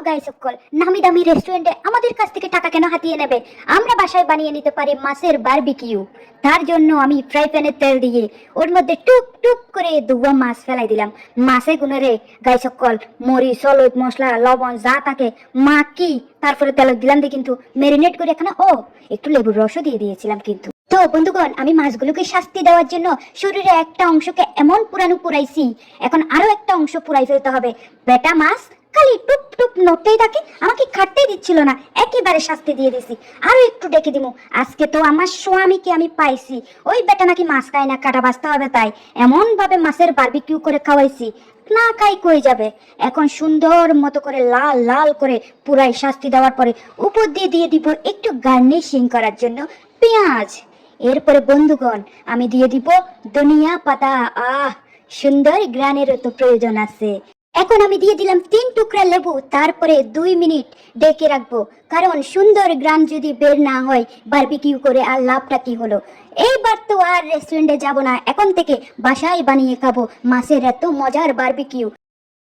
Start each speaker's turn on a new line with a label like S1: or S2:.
S1: Guys সকল, নামি দামি রেস্টুরেন্টে আমাদের কাছ থেকে টাকা কেন হাতিয়ে নেবে? আমরা বাসায় বানিয়ে নিতে পারি মাছের বারবিকিউ। তার জন্য আমি ফ্রাই প্যানে তেল দিয়ে ওর মধ্যে টুক টুক করে দুয়া মাছ ফেলাই দিলাম। মাছে গুনরে গাইস সকল, মরিচ, হলুদ, মশলা, লবণ যা থাকে মাখি তারপরে তেল দিলাম দিয়ে কিন্তু ম্যারিনেট করে এখানে একটু লেবুর রসও দিয়ে দিয়েছিলাম কিন্তু। তো বন্ধুগণ, আমি মাছগুলোকে শাস্তি দেওয়ার জন্য শরীরে একটা অংশকে এমন পুরাইছি, এখন আরো একটা অংশ পুরাই ফেলতে হবে। বেটা মাছ খালি টুপ টুপ নড়তেই থাকে, আমাকে খাটতেই দিচ্ছিল না, একেবারে শাস্তি দিয়ে দিছি। আরো একটু ডেকে দিমু, আজকে তো আমার স্বামীকে আমি পাইছি, ওই বেটা নাকি মাছ খায় না, কাটা বাঁচতে হবে, তাই এমন ভাবে মাছের বারবিকিউ করে খাওয়াইছি, না খাই কই যাবে। এখন সুন্দর মতো করে লাল লাল করে পুরাই শাস্তি দেওয়ার পরে উপর দিয়ে দিয়ে দিব একটু গার্নিশিং করার জন্য পেঁয়াজ। এরপরে বন্ধুগণ আমি দিয়ে দিব ধনিয়া পাতা। সুন্দর গ্রানেরও তো প্রয়োজন আছে। এখন আমি দিয়ে দিলাম 3 টুকরা লেবু, তারপরে 2 মিনিট ডেকে রাখবো, কারণ সুন্দর গ্রান যদি বের না হয় বারবিকিউ করে আর লাভটা কি হলো। এইবার তো আর রেস্টুরেন্টে যাব না, এখন থেকে বাসায় বানিয়ে খাবো মাছের এত মজার বারবিকিউ।